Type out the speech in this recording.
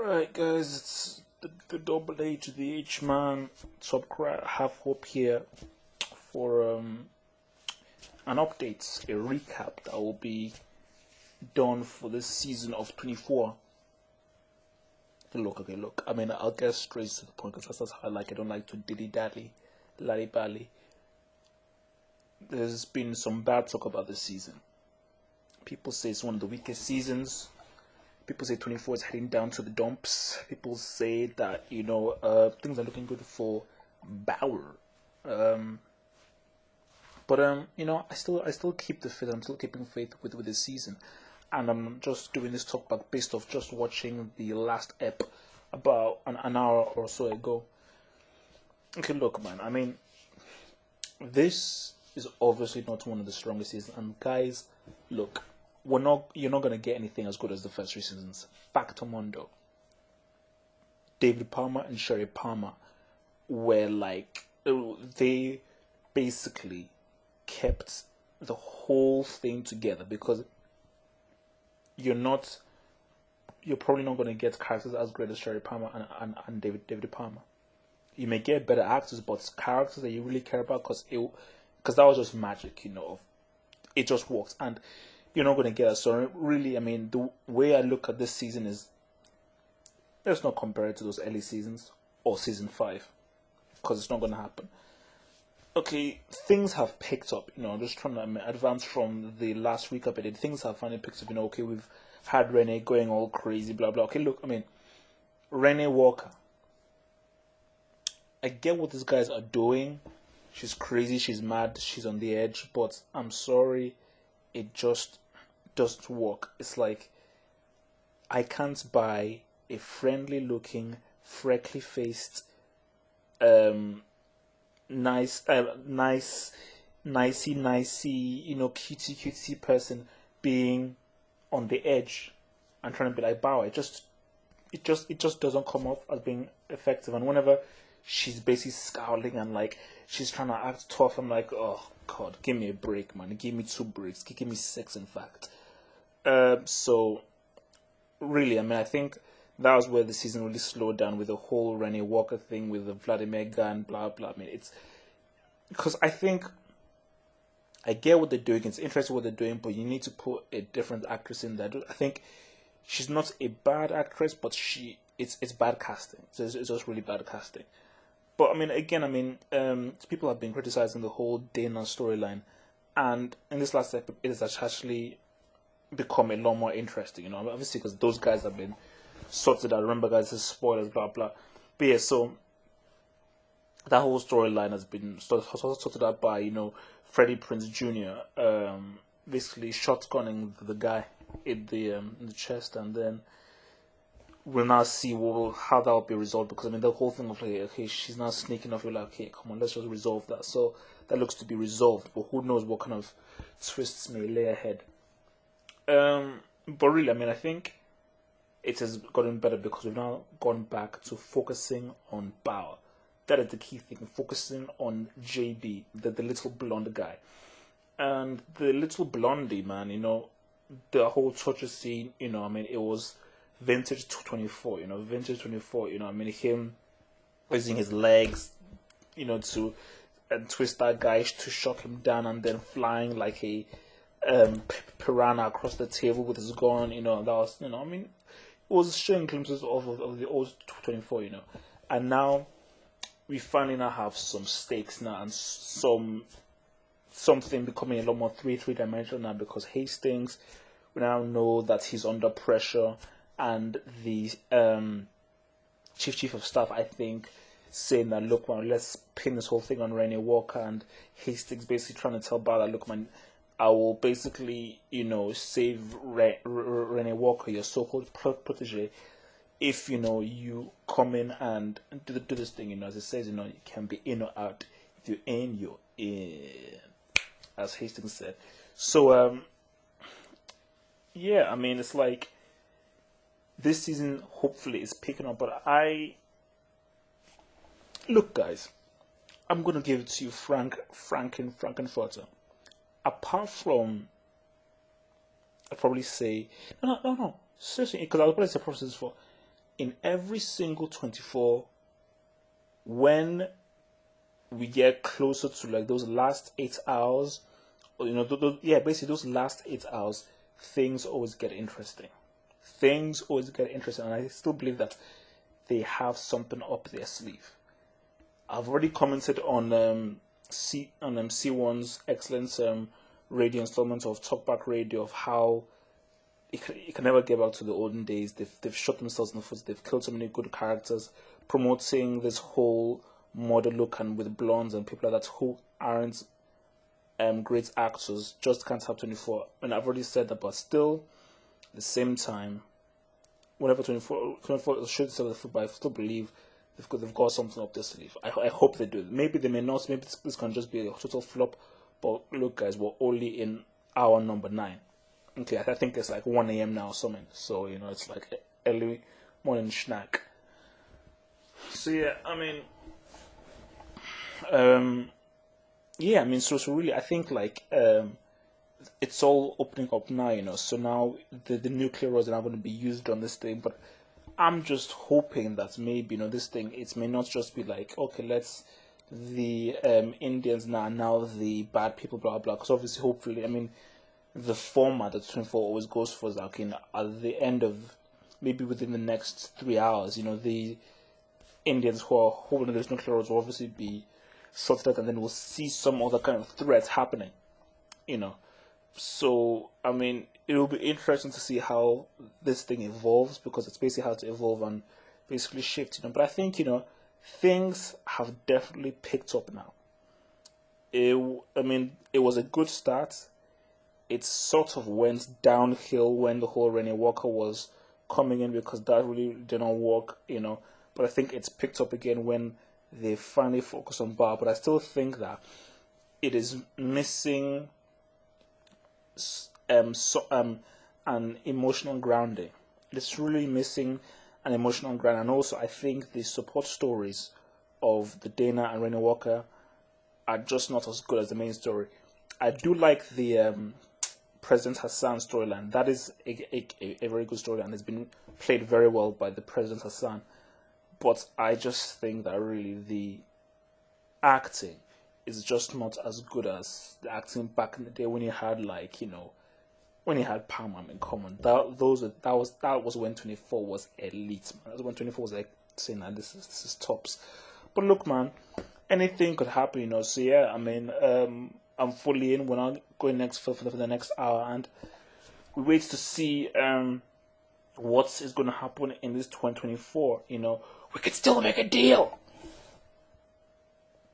Right, guys, it's the double H, the H man. Top crack, have hope here for an update, a recap that will be done for this season of 24. Okay, look. I mean, I'll get straight to the point because that's how I like. I don't like to dilly dally, lally bally. There's been some bad talk about this season. People say it's one of the weakest seasons. People say 24 is heading down to the dumps. People say that things are looking good for Bauer. But I still keep the faith. I'm still keeping faith with this season, and I'm just doing this talk back based off just watching the last ep about an hour or so ago. Okay, look, man. I mean, this is obviously not one of the strongest seasons, and guys, look. You're not gonna get anything as good as the first three seasons. Factomondo. David Palmer and Sherry Palmer were they basically kept the whole thing together because you're probably not gonna get characters as great as Sherry Palmer and David Palmer. You may get better actors, but characters that you really care about because that was just magic, it just works and you're not going to get it. So really, I mean, the way I look at this season is, let's not compare it to those early seasons or season 5, because it's not going to happen. Okay, things have picked up. Just trying to advance from the last recap I did. Things have finally picked up. Okay, we've had Renee going all crazy, blah blah. Okay, look, I mean, Renee Walker. I get what these guys are doing. She's crazy. She's mad. She's on the edge. But I'm sorry, it just doesn't work. It's like I can't buy a friendly looking, freckly faced, nicey, cutesy person being on the edge and trying to be like Bow. It just doesn't come off as being effective. And whenever she's basically scowling and she's trying to act tough, I'm like, oh God, give me a break, man. Give me 2 breaks. Give me 6, in fact. So, really, I mean, I think that was where the season really slowed down with the whole Renee Walker thing, with the Vladimir guy and blah, blah. I mean, it's because I think I get what they're doing. It's interesting what they're doing, but you need to put a different actress in there. I think she's not a bad actress, but it's bad casting. It's just really bad casting. But, I mean, again, people have been criticizing the whole Dana storyline. And in this last episode, it has actually become a lot more interesting, obviously, because those guys have been sorted out. Remember, guys, this is spoilers, blah, blah. But yeah, so that whole storyline has been sorted out by, Freddie Prinze Jr., basically shotgunning the guy in the chest, and then we'll now see how that will be resolved, because, I mean, the whole thing of, okay, she's now sneaking off, you're like, okay, come on, let's just resolve that. So that looks to be resolved, but who knows what kind of twists may lay ahead. But really, I mean, I think it has gotten better because we've now gone back to focusing on Bauer. That is the key thing, focusing on JB, the little blonde guy. And the little blondie, man, the whole torture scene, I mean, it was vintage 24, vintage 24, I mean, him using his legs, to twist that guy to shock him down, and then flying like a piranha across the table with his gun, that was, I mean, it was showing glimpses of the old 24, and now we finally now have some stakes now, and something becoming a lot more three-dimensional now, because Hastings, we now know that he's under pressure, and the chief of staff, I think, saying that, look, man, let's pin this whole thing on Renee Walker, and Hastings basically trying to tell Bala, look, man, I will basically, save Renee Walker, your so-called protege, if, you come in and do this thing, as it says, you can be in or out. If you're in, you're in, as Hastings said. So, yeah, I mean, it's like, this season, hopefully, is picking up, but look, guys, I'm going to give it to you, Frankenfurter. Apart from, I'd probably say, no, seriously, because I was probably say process for, in every single 24, when we get closer to like those last 8 hours, or, basically those last 8 hours, things always get interesting. Things always get interesting, and I still believe that they have something up their sleeve. I've already commented on C1's excellent radio installment of Talkback Radio of how it can never get back to the olden days. They've shot themselves in the foot. They've killed so many good characters, promoting this whole model look and with blondes and people like that who aren't great actors. Just can't have 24. And I've already said that, but still, at the same time, whenever 24 should sell the foot, but I still believe they've got something up their sleeve. I hope they do. Maybe they may not. Maybe this can just be a total flop. But look, guys, we're only in hour number 9. Okay, I think it's like 1 a.m. now or something. So, it's like early morning snack. So, yeah, so really, I think, like, it's all opening up now, So now the nuclear rods are now going to be used on this thing. But I'm just hoping that maybe, this thing, it may not just be like, okay, the Indians now the bad people, blah, blah. Because obviously, hopefully, the format that 24 always goes for is like, at the end of, maybe within the next 3 hours, the Indians who are holding those nuclear rods will obviously be sorted out, and then we'll see some other kind of threats happening, So, it will be interesting to see how this thing evolves, because it's basically how to evolve and basically shift, But I think, things have definitely picked up now. It was a good start. It sort of went downhill when the whole Rennie Walker was coming in, because that really didn't work, But I think it's picked up again when they finally focus on Bar. But I still think that it is missing an emotional grounding. It's really missing an emotional ground, and also I think the support stories of the Dana and Rennie Walker are just not as good as the main story. I do like the President Hassan storyline. That is a very good story, and it's been played very well by the President Hassan. But I just think that really the acting is just not as good as the acting back in the day when you had when you had Palmer in common. That was when 24 was elite, man. That was when 24 was like saying that this is tops. But look, man, anything could happen, So yeah, I'm fully in. We're not going next for the next hour, and we wait to see what is going to happen in this 2024. We could still make a deal.